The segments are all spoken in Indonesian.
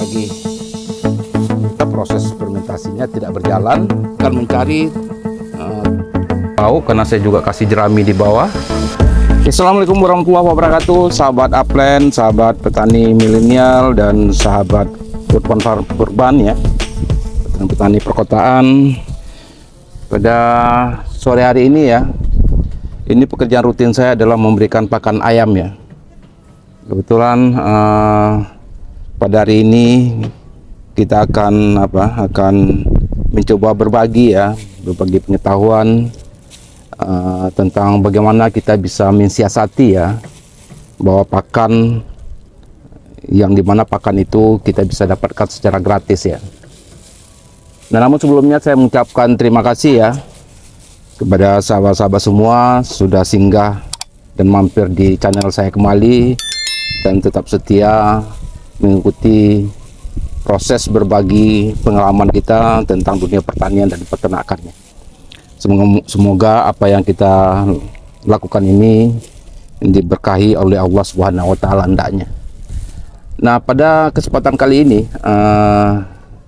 lagi proses fermentasinya tidak berjalan, akan mencari tahu karena saya juga kasih jerami di bawah. Assalamualaikum warahmatullahi wabarakatuh, sahabat upland, sahabat petani milenial dan sahabat urban ya, petani perkotaan. Pada sore hari ini ya, ini pekerjaan rutin saya adalah memberikan pakan ayam ya. Kebetulan pada hari ini kita akan mencoba berbagi pengetahuan tentang bagaimana kita bisa mensiasati ya, bahwa pakan yang dimana pakan itu kita bisa dapatkan secara gratis ya. Nah, namun sebelumnya saya mengucapkan terima kasih ya kepada sahabat-sahabat semua sudah singgah dan mampir di channel saya kembali dan tetap setia mengikuti proses berbagi pengalaman kita tentang dunia pertanian dan peternakannya. Semoga apa yang kita lakukan ini diberkahi oleh Allah Subhanahu wa Ta'ala hendaknya. Nah, pada kesempatan kali ini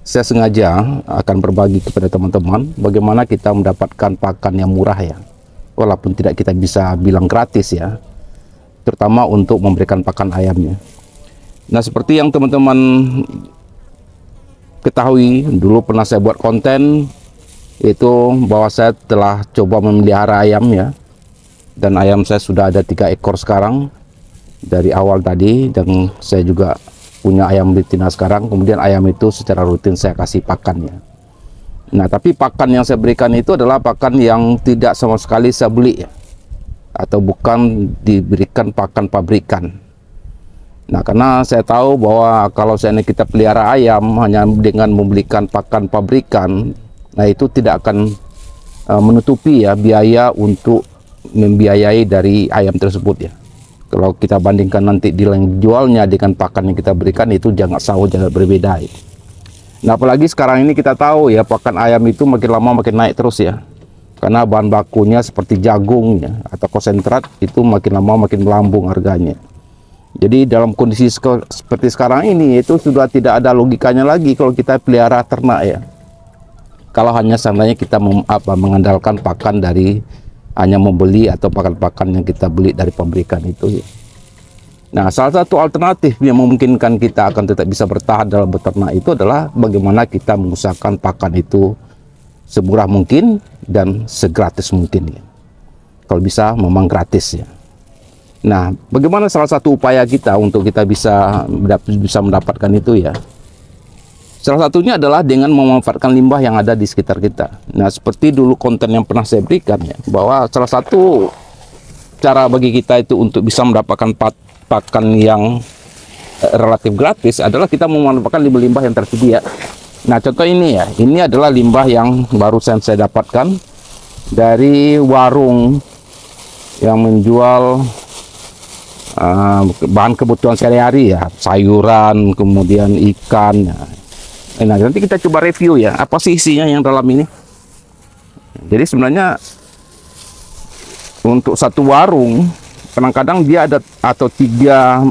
saya sengaja akan berbagi kepada teman-teman bagaimana kita mendapatkan pakan yang murah ya, walaupun tidak kita bisa bilang gratis ya, terutama untuk memberikan pakan ayamnya. Nah, seperti yang teman-teman ketahui, dulu pernah saya buat konten itu bahwa saya telah coba memelihara ayam ya, dan ayam saya sudah ada 3 ekor sekarang dari awal tadi, dan saya juga punya ayam betina sekarang. Kemudian ayam itu secara rutin saya kasih pakan ya. Nah, tapi pakan yang saya berikan itu adalah pakan yang tidak sama sekali saya beli ya, atau bukan diberikan pakan pabrikan. Nah, karena saya tahu bahwa kalau seandainya kita pelihara ayam hanya dengan membelikan pakan pabrikan, nah itu tidak akan menutupi ya biaya untuk membiayai dari ayam tersebut ya. Kalau kita bandingkan nanti nilai jualnya dengan pakan yang kita berikan, itu jangan berbeda ya. Nah, apalagi sekarang ini kita tahu ya, pakan ayam itu makin lama makin naik terus ya, karena bahan bakunya seperti jagung ya, atau konsentrat itu makin lama makin melambung harganya. Jadi dalam kondisi seperti sekarang ini itu sudah tidak ada logikanya lagi kalau kita pelihara ternak ya, kalau hanya seandainya kita mengandalkan pakan dari hanya membeli atau pakan-pakan yang kita beli dari pabrikan itu ya. Nah, salah satu alternatif yang memungkinkan kita akan tetap bisa bertahan dalam beternak itu adalah bagaimana kita mengusahakan pakan itu semurah mungkin dan segratis mungkin ya. Kalau bisa memang gratis ya. Nah, bagaimana salah satu upaya kita untuk kita bisa mendapatkan itu ya? Salah satunya adalah dengan memanfaatkan limbah yang ada di sekitar kita. Nah, seperti dulu konten yang pernah saya berikan ya, bahwa salah satu cara bagi kita itu untuk bisa mendapatkan pakan yang relatif gratis adalah kita memanfaatkan limbah-limbah yang tersedia. Nah, contoh ini ya, ini adalah limbah yang barusan saya dapatkan dari warung yang menjual bahan kebutuhan sehari-hari ya, sayuran, kemudian ikan ya. Nah, nanti kita coba review ya, apa sih isinya yang dalam ini. Jadi sebenarnya untuk satu warung kadang-kadang dia ada atau 3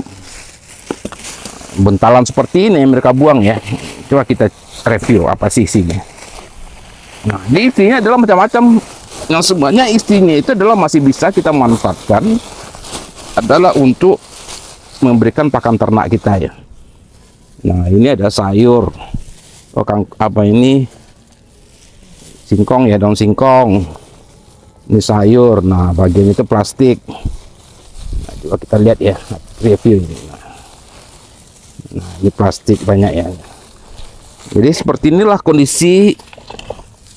bentalan seperti ini yang mereka buang ya. Coba kita review apa sih isinya. Nah, di isinya adalah macam-macam, yang sebenarnya isinya itu adalah masih bisa kita manfaatkan adalah untuk memberikan pakan ternak kita ya. Nah, ini ada sayur. Ini singkong ya, daun singkong. Ini sayur. Nah, bagian itu plastik. Nah, coba kita lihat ya, review ini. Nah, ini plastik banyak ya. Jadi seperti inilah kondisi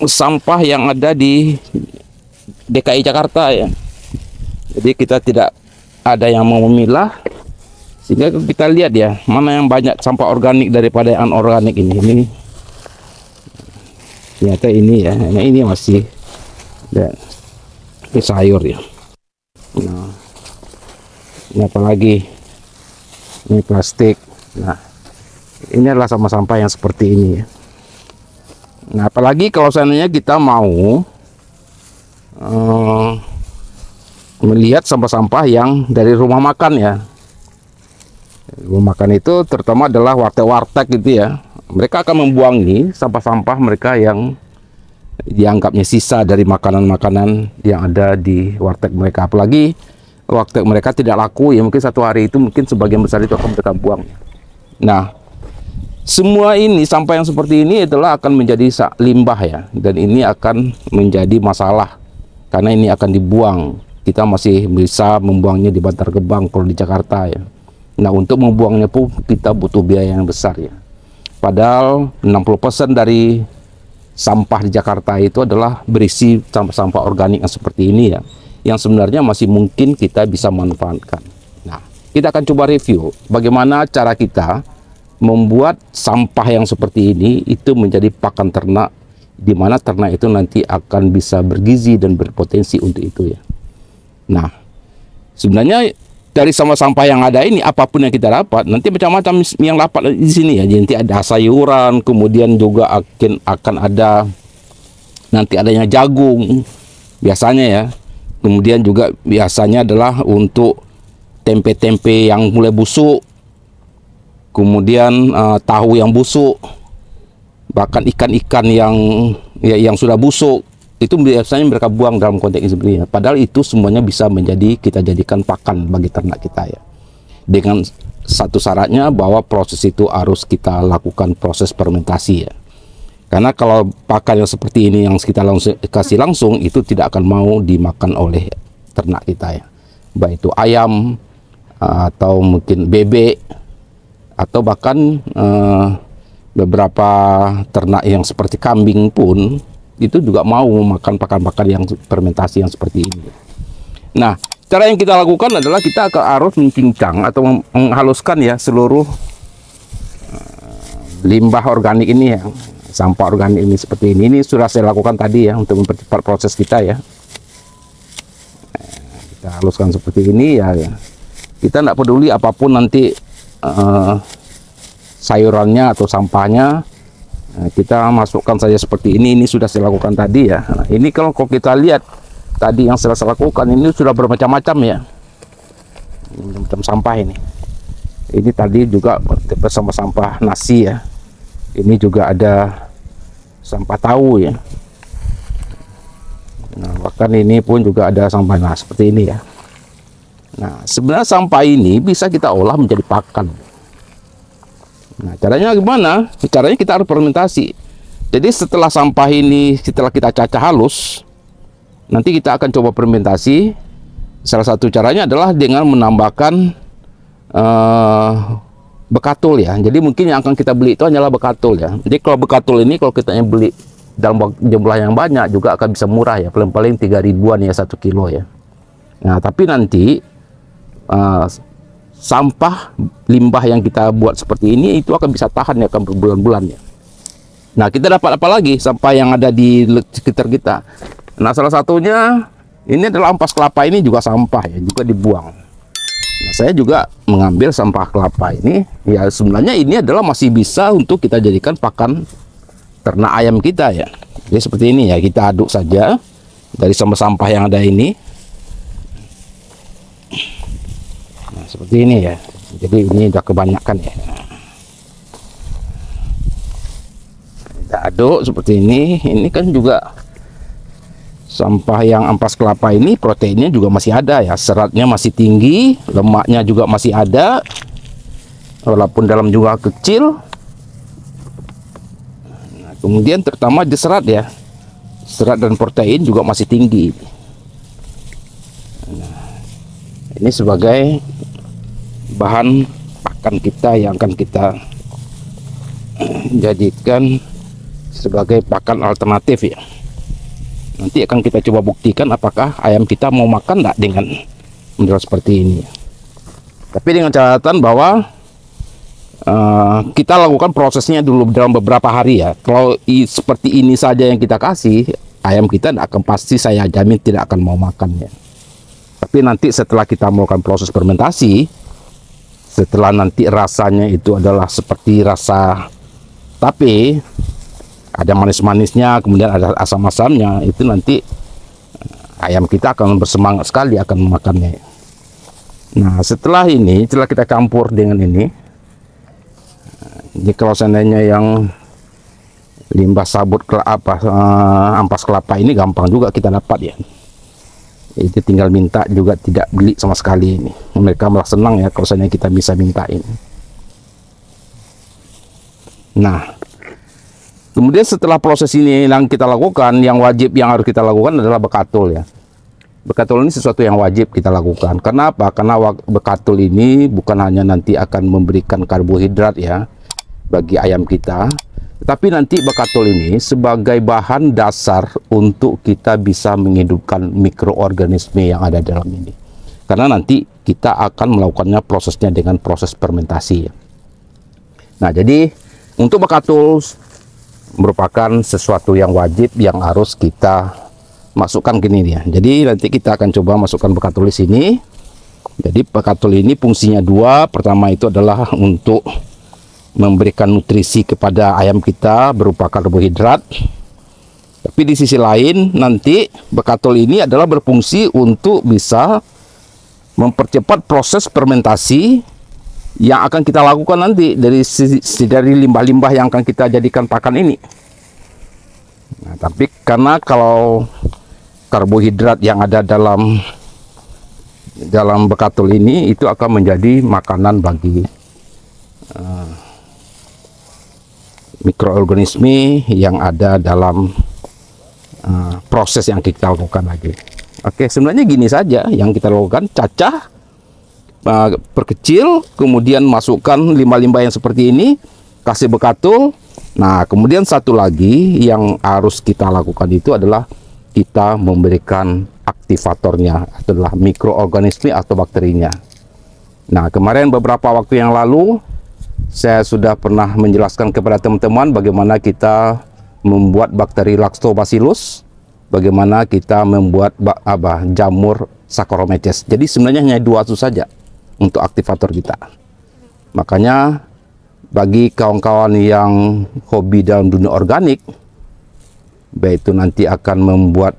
sampah yang ada di DKI Jakarta ya. Jadi kita tidak ada yang mau memilah, sehingga kita lihat ya mana yang banyak sampah organik daripada yang anorganik ini. Ternyata ini ya, nah ini masih ya, ini sayur ya. Nah, ini apalagi, ini plastik. Nah, ini adalah sampah-sampah yang seperti ini ya. Nah, apalagi kalau seandainya kita mau melihat sampah-sampah yang dari rumah makan ya. Memakan itu terutama adalah warteg-warteg gitu ya. Mereka akan membuangi sampah-sampah mereka yang dianggapnya sisa dari makanan-makanan yang ada di warteg mereka. Apalagi warteg mereka tidak laku ya, mungkin satu hari itu mungkin sebagian besar itu akan mereka buang. Nah, semua ini sampah yang seperti ini adalah akan menjadi limbah ya, dan ini akan menjadi masalah karena ini akan dibuang. Kita masih bisa membuangnya di Bantar Gebang kalau di Jakarta ya. Nah, untuk membuangnya pun kita butuh biaya yang besar ya. Padahal 60% dari sampah di Jakarta itu adalah berisi sampah-sampah organik yang seperti ini ya, yang sebenarnya masih mungkin kita bisa manfaatkan. Nah, kita akan coba review bagaimana cara kita membuat sampah yang seperti ini itu menjadi pakan ternak, di mana ternak itu nanti akan bisa bergizi dan berpotensi untuk itu ya. Nah, sebenarnya dari sampah-sampah yang ada ini, apapun yang kita dapat, nanti macam-macam yang dapat di sini ya. Nanti ada sayuran, kemudian juga akan ada nanti adanya jagung biasanya ya. Kemudian juga biasanya adalah untuk tempe-tempe yang mulai busuk, kemudian tahu yang busuk, bahkan ikan-ikan yang sudah busuk. Itu biasanya mereka buang dalam konteks ini sebenarnya. Padahal itu semuanya bisa kita jadikan pakan bagi ternak kita ya. Dengan satu syaratnya bahwa proses itu harus kita lakukan proses fermentasi ya. Karena kalau pakan yang seperti ini yang kita kasih langsung itu tidak akan mau dimakan oleh ternak kita ya. Baik itu ayam atau mungkin bebek atau bahkan beberapa ternak yang seperti kambing pun itu juga mau memakan pakan-pakan yang fermentasi yang seperti ini. Nah, cara yang kita lakukan adalah kita harus mencincang atau menghaluskan ya seluruh limbah organik ini ya, sampah organik ini seperti ini. Ini sudah saya lakukan tadi ya untuk mempercepat proses kita ya. Kita haluskan seperti ini ya. Kita tidak peduli apapun nanti sayurannya atau sampahnya. Nah, kita masukkan saja seperti ini sudah saya lakukan tadi ya. Nah, ini kalau kita lihat tadi yang saya lakukan ini sudah bermacam-macam ya, macam sampah ini tadi juga sampah nasi ya, ini juga ada sampah tahu ya. Nah, bahkan ini pun juga ada sampah seperti ini ya. Nah, sebenarnya sampah ini bisa kita olah menjadi pakan. Nah, caranya gimana? Caranya kita harus fermentasi. Jadi setelah sampah ini, setelah kita cacah halus, nanti kita akan coba fermentasi. Salah satu caranya adalah dengan menambahkan bekatul ya. Jadi mungkin yang akan kita beli itu hanyalah bekatul ya. Jadi kalau bekatul ini kalau kita beli dalam jumlah yang banyak juga akan bisa murah ya. Paling-paling 3 ribuan ya 1 kilo ya. Nah, tapi nanti sampah limbah yang kita buat seperti ini itu akan bisa tahan ya, akan berbulan-bulan ya. Nah, kita dapat apa lagi sampah yang ada di sekitar kita. Nah, salah satunya ini adalah ampas kelapa, ini juga sampah ya, juga dibuang. Nah, saya juga mengambil sampah kelapa ini ya, sebenarnya ini adalah masih bisa untuk kita jadikan pakan ternak ayam kita ya. Jadi seperti ini ya, kita aduk saja dari sampah-sampah yang ada ini. Nah, seperti ini ya. Jadi ini udah kebanyakan ya. Kita aduk seperti ini. Ini kan juga sampah yang ampas kelapa ini, proteinnya juga masih ada ya. Seratnya masih tinggi, lemaknya juga masih ada. Walaupun dalam jumlah kecil. Nah, kemudian terutama di serat ya. Serat dan protein juga masih tinggi. Nah, ini sebagai bahan pakan kita yang akan kita jadikan sebagai pakan alternatif ya. Nanti akan kita coba buktikan apakah ayam kita mau makan enggak dengan model seperti ini. Tapi dengan catatan bahwa kita lakukan prosesnya dulu dalam beberapa hari ya. Kalau seperti ini saja yang kita kasih, ayam kita akan pasti saya jamin tidak akan mau makan ya. Tapi nanti setelah kita melakukan proses fermentasi, setelah nanti rasanya itu adalah seperti rasa tape, ada manis-manisnya, kemudian ada asam-asamnya, itu nanti ayam kita akan bersemangat sekali akan memakannya. Nah, setelah kita campur dengan ini, jadi kalau seandainya yang limbah sabut ampas kelapa ini gampang juga kita dapat ya. Itu tinggal minta juga, tidak beli sama sekali ini. Mereka malah senang ya kalau seandainya kita bisa minta ini. Nah, kemudian setelah proses ini yang kita lakukan, yang wajib yang harus kita lakukan adalah bekatul ya. Bekatul ini sesuatu yang wajib kita lakukan. Kenapa? Karena bekatul ini bukan hanya nanti akan memberikan karbohidrat ya bagi ayam kita, tetapi nanti bekatul ini sebagai bahan dasar untuk kita bisa menghidupkan mikroorganisme yang ada dalam ini. Karena nanti kita akan melakukannya prosesnya dengan proses fermentasi. Nah, jadi untuk bekatul merupakan sesuatu yang wajib yang harus kita masukkan gini ya. Jadi nanti kita akan coba masukkan bekatul di sini. Jadi bekatul ini fungsinya dua. Pertama itu adalah untuk memberikan nutrisi kepada ayam kita berupa karbohidrat. Tapi di sisi lain nanti bekatul ini adalah berfungsi untuk bisa mempercepat proses fermentasi yang akan kita lakukan nanti dari limbah-limbah yang akan kita jadikan pakan ini. Nah, tapi karena kalau karbohidrat yang ada dalam bekatul ini itu akan menjadi makanan bagi mikroorganisme yang ada dalam proses yang kita lakukan lagi. Oke, sebenarnya gini saja yang kita lakukan, cacah, perkecil, kemudian masukkan limbah-limbah yang seperti ini, kasih bekatul. Nah, kemudian satu lagi yang harus kita lakukan itu adalah kita memberikan aktivatornya, adalah mikroorganisme atau bakterinya. Nah, kemarin beberapa waktu yang lalu saya sudah pernah menjelaskan kepada teman-teman bagaimana kita membuat bakteri Lactobacillus, bagaimana kita membuat jamur Saccharomyces. Jadi sebenarnya hanya dua itu saja untuk aktivator kita. Makanya bagi kawan-kawan yang hobi dalam dunia organik, baik itu nanti akan membuat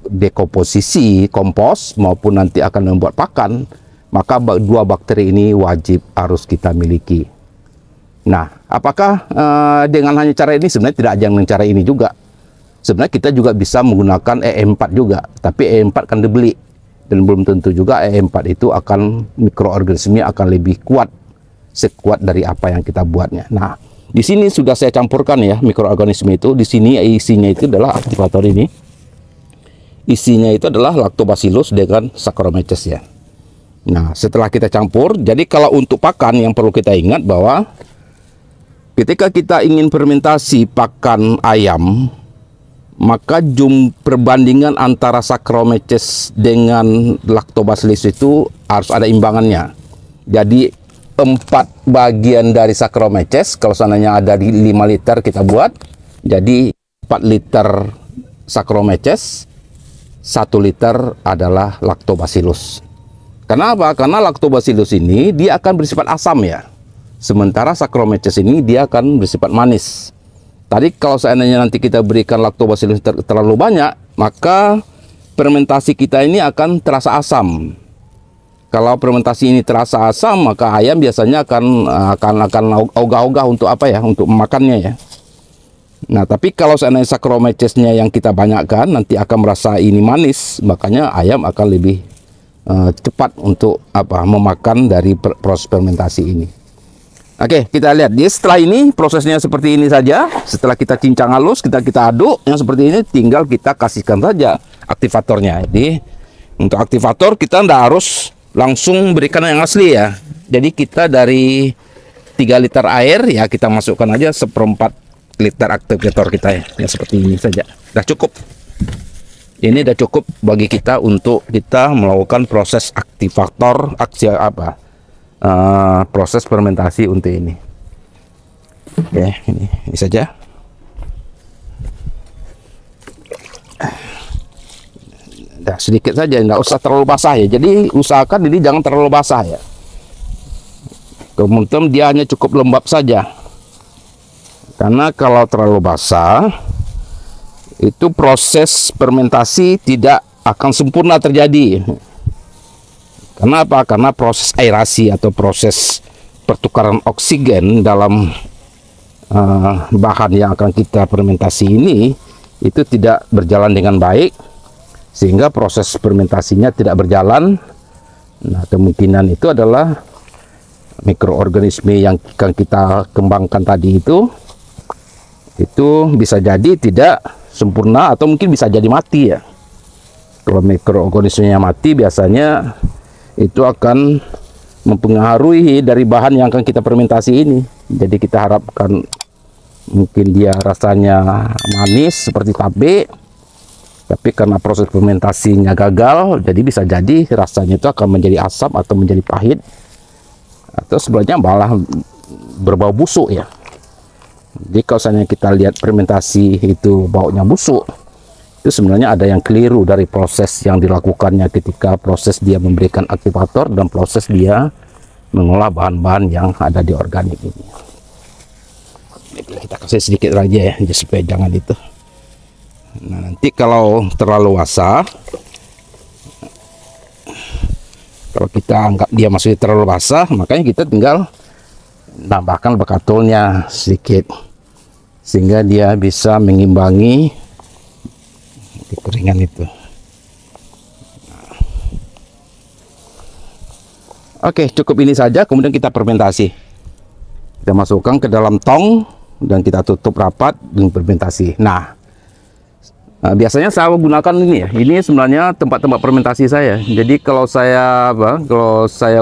dekomposisi kompos maupun nanti akan membuat pakan, maka dua bakteri ini wajib harus kita miliki. Nah, apakah dengan hanya cara ini? Sebenarnya tidak hanya dengan cara ini juga. Sebenarnya kita juga bisa menggunakan E4 juga, tapi E4 kan dibeli. Dan belum tentu juga E4 itu akan mikroorganisme akan lebih kuat, sekuat dari apa yang kita buatnya. Nah, di sini sudah saya campurkan ya mikroorganisme itu. Di sini isinya itu adalah aktivator ini. Isinya itu adalah Lactobacillus dengan Saccharomyces ya. Nah, setelah kita campur, jadi kalau untuk pakan yang perlu kita ingat bahwa ketika kita ingin fermentasi pakan ayam, maka perbandingan antara Saccharomyces dengan Lactobacillus itu harus ada imbangannya. Jadi 4 bagian dari Saccharomyces, kalau seandainya ada di 5 liter kita buat, jadi 4 liter Saccharomyces, 1 liter adalah Lactobacillus. Kenapa? Karena Lactobacillus ini dia akan bersifat asam ya. Sementara Saccharomyces ini dia akan bersifat manis. Tadi kalau seandainya nanti kita berikan Lactobacillus terlalu banyak, maka fermentasi kita ini akan terasa asam. Kalau fermentasi ini terasa asam, maka ayam biasanya akan ogah-ogah untuk apa ya? Untuk memakannya ya. Nah, tapi kalau seandainya Saccharomyces-nya yang kita banyakkan, nanti akan merasa ini manis, makanya ayam akan lebih cepat untuk memakan dari proses fermentasi ini. Oke, kita lihat. Jadi setelah ini prosesnya seperti ini saja. Setelah kita cincang halus, kita aduk yang seperti ini, tinggal kita kasihkan saja aktivatornya. Jadi untuk aktivator kita tidak harus langsung berikan yang asli ya. Jadi kita dari 3 liter air ya kita masukkan aja 1/4 liter aktivator kita ya seperti ini saja. Sudah cukup. Ini sudah cukup bagi kita untuk kita melakukan proses aktivator proses fermentasi untuk ini. Oke, ini saja. Nah, sedikit saja, tidak usah terlalu basah ya. Jadi usahakan ini jangan terlalu basah ya. Kemudian dia hanya cukup lembab saja. Karena kalau terlalu basah, itu proses fermentasi tidak akan sempurna terjadi. Karena apa? Karena proses aerasi atau proses pertukaran oksigen dalam bahan yang akan kita fermentasi ini itu tidak berjalan dengan baik, sehingga proses fermentasinya tidak berjalan. Nah, kemungkinan itu adalah mikroorganisme yang akan kita kembangkan tadi itu bisa jadi tidak sempurna atau mungkin bisa jadi mati ya. Kalau mikroorganismenya mati, biasanya itu akan mempengaruhi dari bahan yang akan kita fermentasi ini. Jadi kita harapkan mungkin dia rasanya manis seperti tabe, tapi karena proses fermentasinya gagal, jadi bisa jadi rasanya itu akan menjadi asam atau menjadi pahit, atau sebenarnya malah berbau busuk ya. Jadi kalau misalnya kita lihat fermentasi itu baunya busuk, itu sebenarnya ada yang keliru dari proses yang dilakukannya ketika proses dia memberikan aktivator dan proses dia mengolah bahan-bahan yang ada di organik ini. Kita kasih sedikit aja ya, supaya jangan itu. Nah, nanti kalau terlalu basah, kalau kita anggap dia masih terlalu basah, makanya kita tinggal tambahkan bekatulnya sedikit, sehingga dia bisa mengimbangi kekeringan itu. Oke, cukup ini saja. Kemudian kita fermentasi. Kita masukkan ke dalam tong dan kita tutup rapat dengan fermentasi. Nah, biasanya saya gunakan ini ya. Ini sebenarnya tempat-tempat fermentasi saya. Jadi kalau saya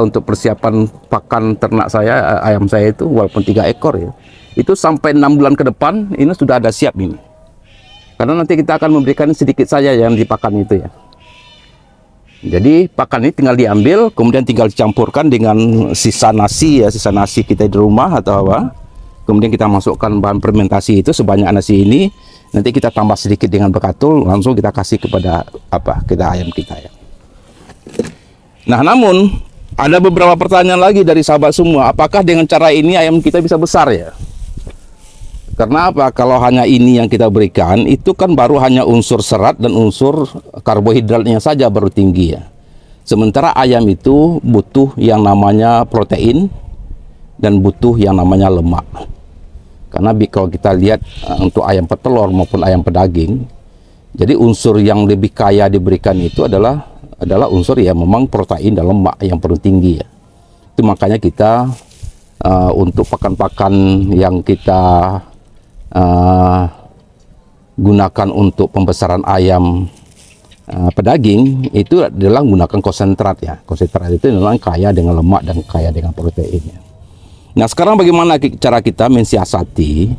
untuk persiapan pakan ternak saya, ayam saya itu walaupun 3 ekor ya, itu sampai 6 bulan ke depan ini sudah ada siap ini. Karena nanti kita akan memberikan sedikit saja yang dipakan itu ya. Jadi pakan ini tinggal diambil, kemudian tinggal dicampurkan dengan sisa nasi ya, sisa nasi kita di rumah atau apa. Kemudian kita masukkan bahan fermentasi itu sebanyak nasi ini. Nanti kita tambah sedikit dengan bekatul, langsung kita kasih kepada ayam kita ya. Nah, namun ada beberapa pertanyaan lagi dari sahabat semua. Apakah dengan cara ini ayam kita bisa besar ya? Karena apa? Kalau hanya ini yang kita berikan, itu kan baru hanya unsur serat dan unsur karbohidratnya saja baru tinggi ya. Sementara ayam itu butuh yang namanya protein dan butuh yang namanya lemak. Karena kalau kita lihat untuk ayam petelur maupun ayam pedaging, jadi unsur yang lebih kaya diberikan itu adalah unsur ya memang protein dan lemak yang perlu tinggi ya. Itu makanya kita untuk pakan-pakan yang kita gunakan untuk pembesaran ayam pedaging itu adalah menggunakan konsentrat ya. Konsentrat itu memang kaya dengan lemak dan kaya dengan protein ya. Nah, sekarang bagaimana cara kita mensiasati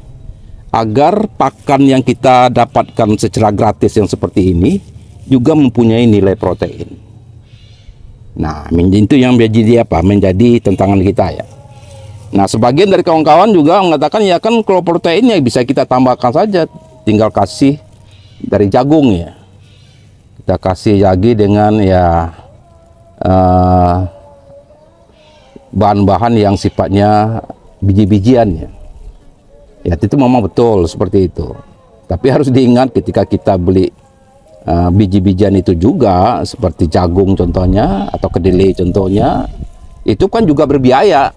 agar pakan yang kita dapatkan secara gratis yang seperti ini juga mempunyai nilai protein. Nah, itu yang menjadi tantangan kita ya. Nah, sebagian dari kawan-kawan juga mengatakan ya kan kalau proteinnya bisa kita tambahkan saja, tinggal kasih dari jagung ya. Kita kasih lagi dengan ya bahan-bahan yang sifatnya biji-bijian ya. Ya, itu memang betul seperti itu. Tapi harus diingat ketika kita beli biji-bijian itu juga seperti jagung contohnya atau kedelai contohnya, itu kan juga berbiaya.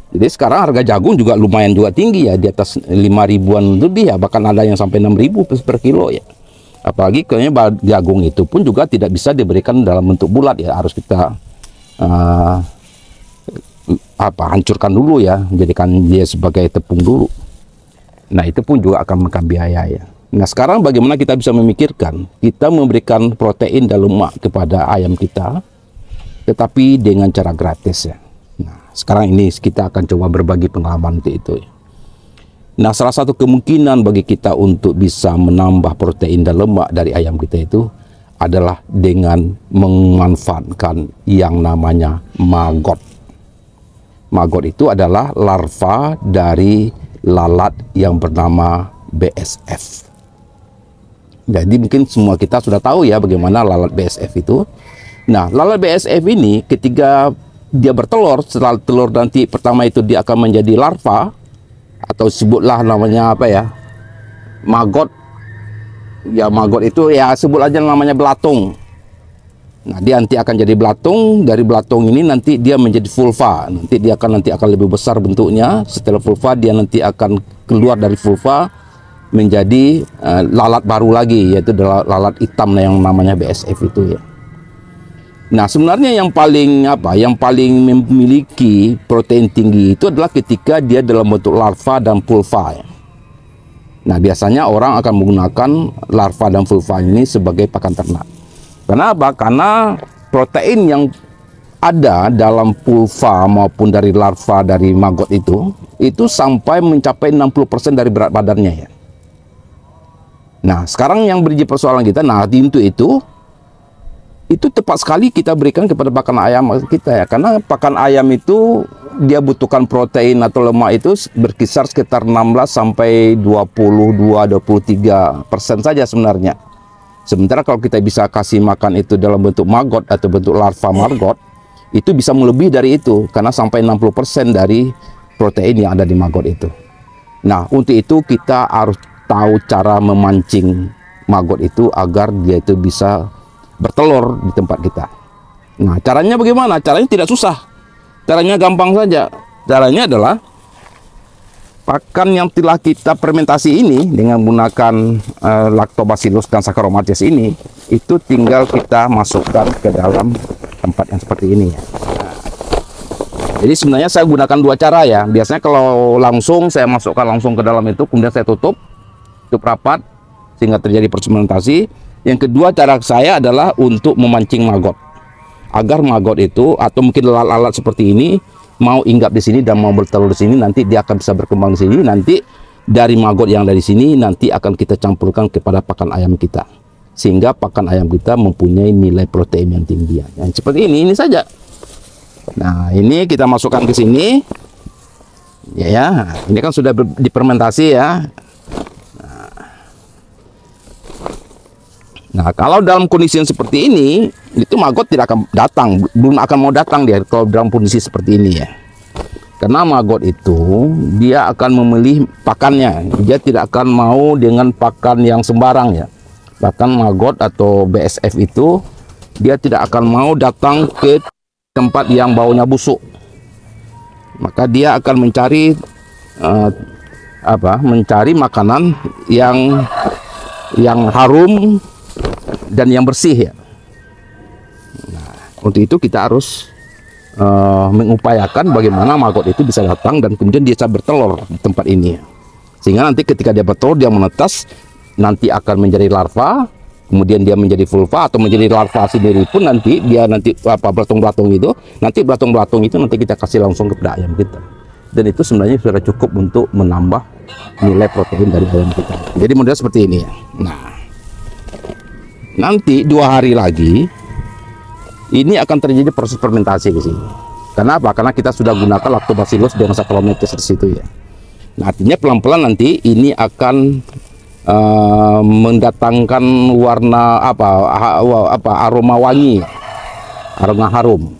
Jadi sekarang harga jagung juga lumayan juga tinggi ya, di atas 5.000-an lebih ya, bahkan ada yang sampai 6.000 per kilo ya. Apalagi kayaknya jagung itu pun juga tidak bisa diberikan dalam bentuk bulat ya, harus kita hancurkan dulu ya, menjadikan dia sebagai tepung dulu. Nah, itu pun juga akan makan biaya ya. Nah, sekarang bagaimana kita bisa memikirkan kita memberikan protein dan lemak kepada ayam kita, tetapi dengan cara gratis ya. Nah, sekarang ini kita akan coba berbagi pengalaman untuk itu ya. Nah, salah satu kemungkinan bagi kita untuk bisa menambah protein dan lemak dari ayam kita itu adalah dengan memanfaatkan yang namanya maggot. Maggot itu adalah larva dari lalat yang bernama BSF. Jadi mungkin semua kita sudah tahu ya bagaimana lalat BSF itu. Nah, lalat BSF ini ketika dia bertelur, setelah telur nanti pertama itu dia akan menjadi larva, atau sebutlah namanya maggot. Ya, maggot itu ya sebut aja namanya belatung. Nah, dia nanti akan jadi belatung. Dari belatung ini nanti dia menjadi vulva. Nanti akan lebih besar bentuknya. Setelah vulva dia nanti akan keluar dari vulva menjadi lalat baru lagi, yaitu lalat hitam yang namanya BSF itu ya. Nah, sebenarnya yang paling memiliki protein tinggi itu adalah ketika dia dalam bentuk larva dan vulva ya. Nah, biasanya orang akan menggunakan larva dan vulva ini sebagai pakan ternak. Kenapa? Karena protein yang ada dalam pulva maupun dari larva dari maggot itu sampai mencapai 60% dari berat badannya ya. Nah, sekarang yang menjadi persoalan kita, nah untuk itu tepat sekali kita berikan kepada pakan ayam kita ya. Karena pakan ayam itu dia butuhkan protein atau lemak itu berkisar sekitar 16 sampai 22-23% saja sebenarnya. Sementara kalau kita bisa kasih makan itu dalam bentuk maggot atau bentuk larva maggot, itu bisa melebihi dari itu, karena sampai 60% dari protein yang ada di maggot itu. Nah, untuk itu kita harus tahu cara memancing maggot itu agar dia itu bisa bertelur di tempat kita. Nah, caranya bagaimana? Caranya tidak susah. Caranya gampang saja. Caranya adalah pakan yang telah kita fermentasi ini dengan menggunakan Lactobacillus dan Saccharomyces ini, itu tinggal kita masukkan ke dalam tempat yang seperti ini ya. Jadi sebenarnya saya gunakan dua cara ya. Biasanya kalau langsung saya masukkan langsung ke dalam itu, kemudian saya tutup rapat sehingga terjadi fermentasi. Yang kedua cara saya adalah untuk memancing maggot, agar maggot itu atau mungkin lalat-lalat seperti ini mau hinggap di sini dan mau bertelur di sini, nanti dia akan bisa berkembang di sini. Nanti dari maggot yang dari sini nanti akan kita campurkan kepada pakan ayam kita, sehingga pakan ayam kita mempunyai nilai protein yang tinggi. Yang seperti ini saja. Nah, ini kita masukkan ke sini. Ya, ini kan sudah difermentasi ya. Nah, kalau dalam kondisi yang seperti ini, itu maggot tidak akan datang, belum akan mau datang dia kalau dalam kondisi seperti ini ya. Karena maggot itu dia akan memilih pakannya, dia tidak akan mau dengan pakan yang sembarang ya. Bahkan maggot atau BSF itu dia tidak akan mau datang ke tempat yang baunya busuk. Maka dia akan mencari mencari makanan yang harum dan yang bersih ya. Nah, untuk itu kita harus mengupayakan bagaimana maggot itu bisa datang dan kemudian dia bisa bertelur di tempat ini, sehingga nanti ketika dia bertelur dia menetas, nanti akan menjadi larva, kemudian dia menjadi vulva atau menjadi larva sendiri pun nanti dia belatung-belatung itu, nanti kita kasih langsung kepada ayam kita, dan itu sebenarnya sudah cukup untuk menambah nilai protein dari ayam kita. Jadi model seperti ini ya. Nah, nanti 2 hari lagi ini akan terjadi proses fermentasi di sini. Kenapa? Karena kita sudah gunakan Lactobacillus dengan Saccharomyces di situ ya. Nah, artinya pelan-pelan nanti ini akan mendatangkan warna aroma wangi, aroma harum.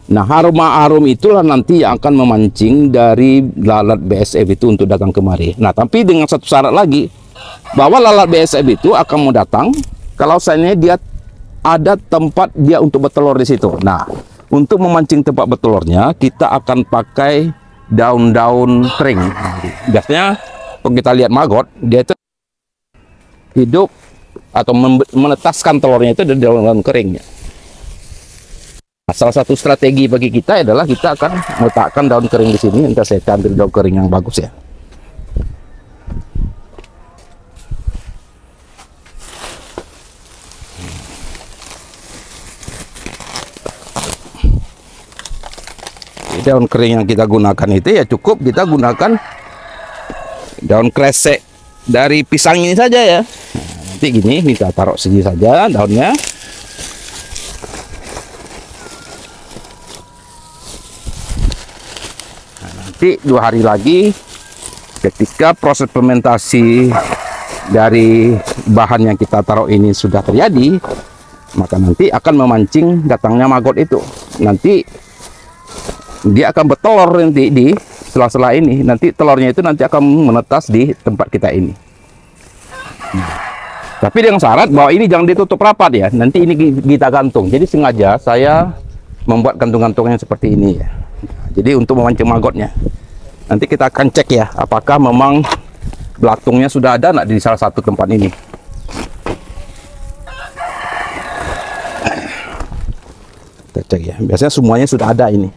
Nah, aroma harum itulah nanti yang akan memancing dari lalat BSF itu untuk datang kemari. Nah, tapi dengan satu syarat lagi, bahwa lalat BSF itu akan mau datang kalau seandainya dia ada tempat dia untuk bertelur di situ. Nah, untuk memancing tempat bertelurnya, kita akan pakai daun-daun kering. Biasanya kalau kita lihat maggot, dia itu hidup atau menetaskan telurnya itu dari daun-daun keringnya. Nah, salah satu strategi bagi kita adalah kita akan meletakkan daun kering di sini. Nanti saya ambil daun kering yang bagus ya. Daun kering yang kita gunakan itu ya cukup kita gunakan daun kresek dari pisang ini saja ya. Nah, nanti gini kita taruh sini saja daunnya. Nah, nanti 2 hari lagi ketika proses fermentasi dari bahan yang kita taruh ini sudah terjadi, maka nanti akan memancing datangnya maggot itu. Nanti dia akan bertelur nanti di sela-sela ini. Nanti telurnya itu nanti akan menetas di tempat kita ini. Tapi dengan syarat bahwa ini jangan ditutup rapat ya. Nanti ini kita gantung. Jadi sengaja saya membuat gantung-gantungnya seperti ini ya. Jadi untuk memancing magotnya. Nanti kita akan cek ya, apakah memang belatungnya sudah ada di salah satu tempat ini. Kita cek ya. Biasanya semuanya sudah ada ini.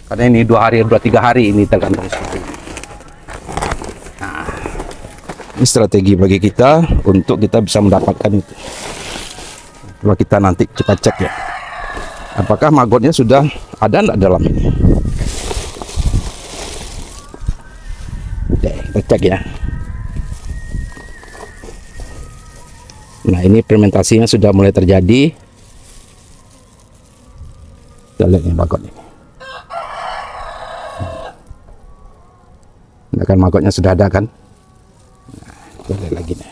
Karena ini 2 hari, 2-3 hari ini tergantung seperti ini. Ini strategi bagi kita untuk kita bisa mendapatkan itu. Coba kita nanti cepat cek ya, apakah magotnya sudah ada enggak dalam ini. Oke, kita cek ya. Nah, ini fermentasinya sudah mulai terjadi. Kita lihat nih magot ini. Nah, kan magotnya sudah ada kan. Kita lihat lagi nih,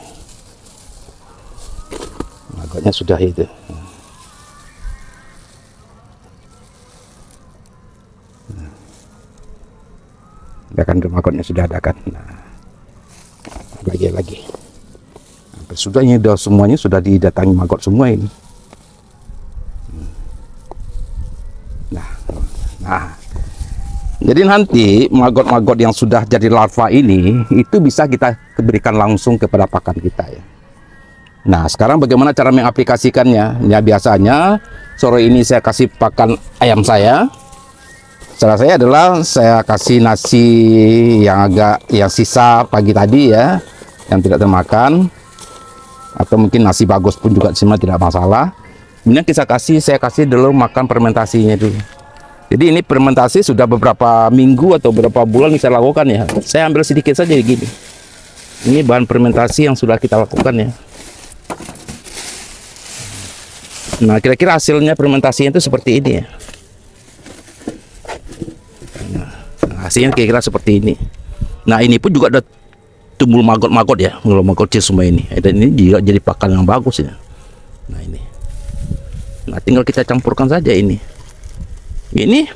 magotnya sudah itu. Ya kan, magotnya sudah ada kan. Nah, lagi hampir sudah, ini udah semuanya sudah didatangi magot semua ini. Nah, jadi nanti magot-magot yang sudah jadi larva ini itu bisa kita berikan langsung kepada pakan kita ya. Nah, sekarang bagaimana cara mengaplikasikannya? Ya, biasanya sore ini saya kasih pakan ayam saya. Cara saya adalah saya kasih nasi yang sisa pagi tadi ya, yang tidak termakan, atau mungkin nasi bagus pun juga semua tidak masalah. Kemudian saya kasih dulu makan fermentasinya dulu. Jadi ini fermentasi sudah beberapa minggu atau beberapa bulan saya lakukan ya. Saya ambil sedikit saja gini. Ini bahan fermentasi yang sudah kita lakukan ya. Nah, kira-kira hasilnya fermentasinya itu seperti ini ya. Nah, hasilnya kira-kira seperti ini. Nah, ini pun juga ada tumbuh magot-magot ya, magot kecil semua ini. Dan ini juga jadi pakan yang bagus ya. Nah, ini. Nah, tinggal kita campurkan saja ini. Ini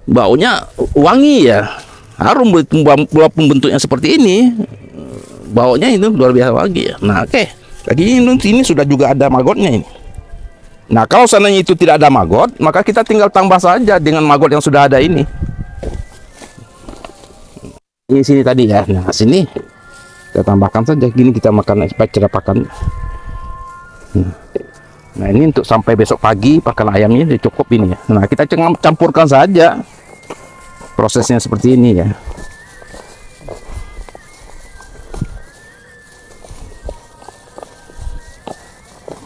baunya wangi ya, harum, walaupun bentuknya seperti ini, baunya itu luar biasa wangi ya. Nah, oke, lagi ini sudah juga ada magotnya ini. Nah, kalau seandainya itu tidak ada magot, maka kita tinggal tambah saja dengan magot yang sudah ada ini. Ini sini tadi ya. Nah, sini kita tambahkan saja gini, kita makan cara pakan. Nah, ini untuk sampai besok pagi pakan ayamnya sudah cukup ini ya. Nah, kita campurkan saja. Prosesnya seperti ini ya.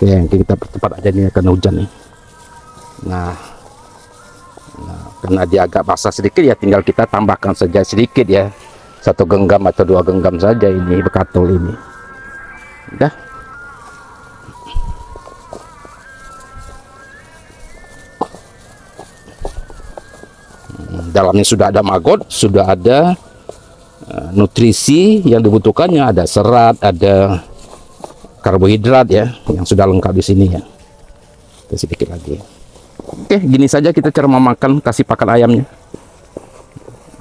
Oke, kita percepat aja nih karena hujan nih. Nah, karena dia agak basah sedikit ya, tinggal kita tambahkan saja sedikit ya. 1 genggam atau 2 genggam saja ini bekatul ini. Udah. Dalamnya sudah ada magot, sudah ada nutrisi yang dibutuhkannya, ada serat, ada karbohidrat ya, yang sudah lengkap di sini ya. Sedikit lagi. Oke, gini saja kita cara memakan, kasih pakan ayamnya.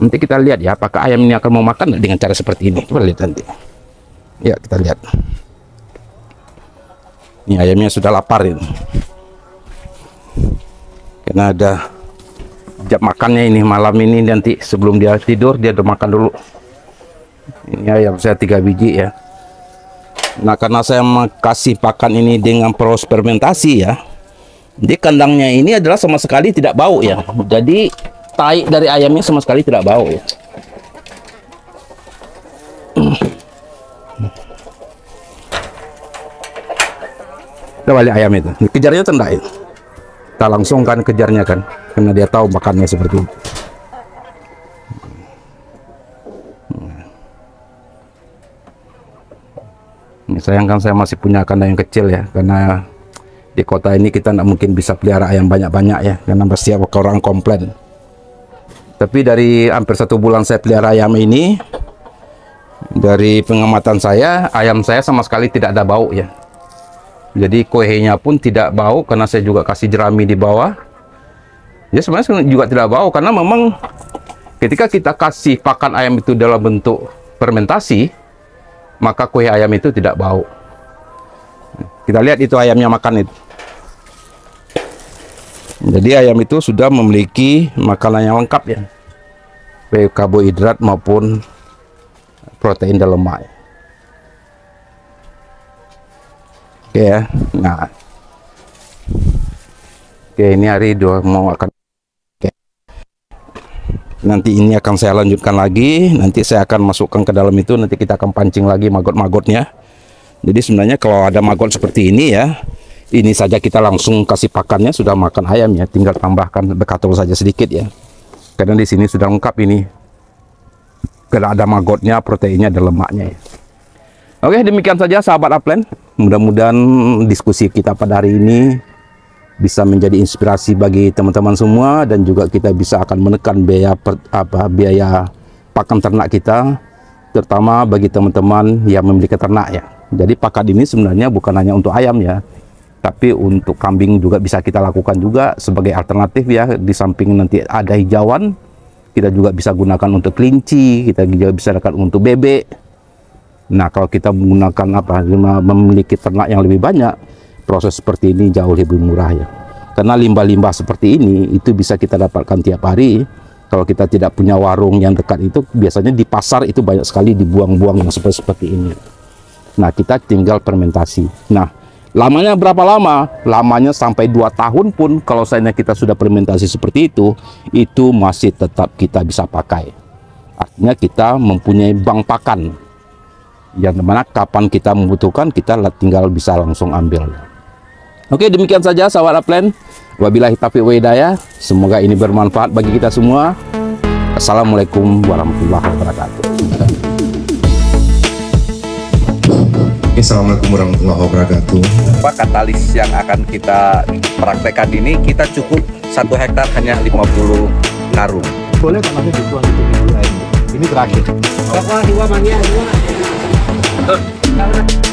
Nanti kita lihat ya, apakah ayam ini akan mau makan dengan cara seperti ini. Coba lihat nanti. Ya, kita lihat. Ini ayamnya sudah lapar ini. Karena ada jam makannya ini malam ini, nanti sebelum dia tidur dia udah makan dulu. Ini ayam saya 3 biji ya. Nah, karena saya kasih pakan ini dengan proses fermentasi ya, di kandangnya ini adalah sama sekali tidak bau ya. Jadi tai dari ayamnya sama sekali tidak bau ya. Kita balik ayam itu, kejarnya tendai. Kita langsung kan kejarnya kan, karena dia tahu makannya seperti itu. Ini sayang kan saya masih punya kandang yang kecil ya, karena di kota ini kita tidak mungkin bisa pelihara ayam banyak-banyak ya, karena pasti orang komplain. Tapi dari hampir 1 bulan saya pelihara ayam ini, dari pengamatan saya, ayam saya sama sekali tidak ada bau ya. Jadi kuehnya pun tidak bau, karena saya juga kasih jerami di bawah. Ya sebenarnya juga tidak bau, karena memang ketika kita kasih pakan ayam itu dalam bentuk fermentasi, maka kue ayam itu tidak bau. Kita lihat itu ayamnya makan itu. Jadi ayam itu sudah memiliki makanan yang lengkap ya, baik karbohidrat maupun protein dan lemak. Oke ya. Nah, oke, ini hari 2 mau akan. Oke. Nanti ini akan saya lanjutkan lagi. Nanti saya akan masukkan ke dalam itu. Nanti kita akan pancing lagi maggot-maggotnya. Jadi sebenarnya kalau ada maggot seperti ini ya, ini saja kita langsung kasih pakannya, sudah makan ayamnya. Tinggal tambahkan bekatul saja sedikit ya. Karena di sini sudah lengkap ini. Karena ada maggotnya, proteinnya dan lemaknya ya. Oke, demikian saja sahabat Upland. Mudah-mudahan diskusi kita pada hari ini bisa menjadi inspirasi bagi teman-teman semua, dan juga kita bisa akan menekan biaya biaya pakan ternak kita, terutama bagi teman-teman yang memiliki ternak ya. Jadi pakan ini sebenarnya bukan hanya untuk ayam ya, tapi untuk kambing juga bisa kita lakukan juga sebagai alternatif ya. Di samping nanti ada hijauan, kita juga bisa gunakan untuk kelinci, kita juga bisa gunakan untuk bebek. Nah, kalau kita menggunakan memiliki ternak yang lebih banyak, proses seperti ini jauh lebih murah ya. Karena limbah-limbah seperti ini itu bisa kita dapatkan tiap hari. Kalau kita tidak punya warung yang dekat itu, biasanya di pasar itu banyak sekali dibuang-buang yang seperti ini. Nah, kita tinggal fermentasi. Nah, lamanya berapa lama? Lamanya sampai 2 tahun pun kalau seandainya kita sudah fermentasi seperti itu masih tetap kita bisa pakai. Artinya kita mempunyai bank pakan, yang dimana kapan kita membutuhkan kita tinggal bisa langsung ambil. Oke, demikian saja sahabat Upland. Wabillahi taufiq wa hidayah. Semoga ini bermanfaat bagi kita semua. Assalamualaikum warahmatullahi wabarakatuh. Assalamualaikum warahmatullahi wabarakatuh. Katalis yang akan kita praktekkan ini, kita cukup 1 hektar hanya 50 karung. Boleh tanahnya dibuang itu minggu lain. Ini terakhir. Dua, 2 mangnya 2.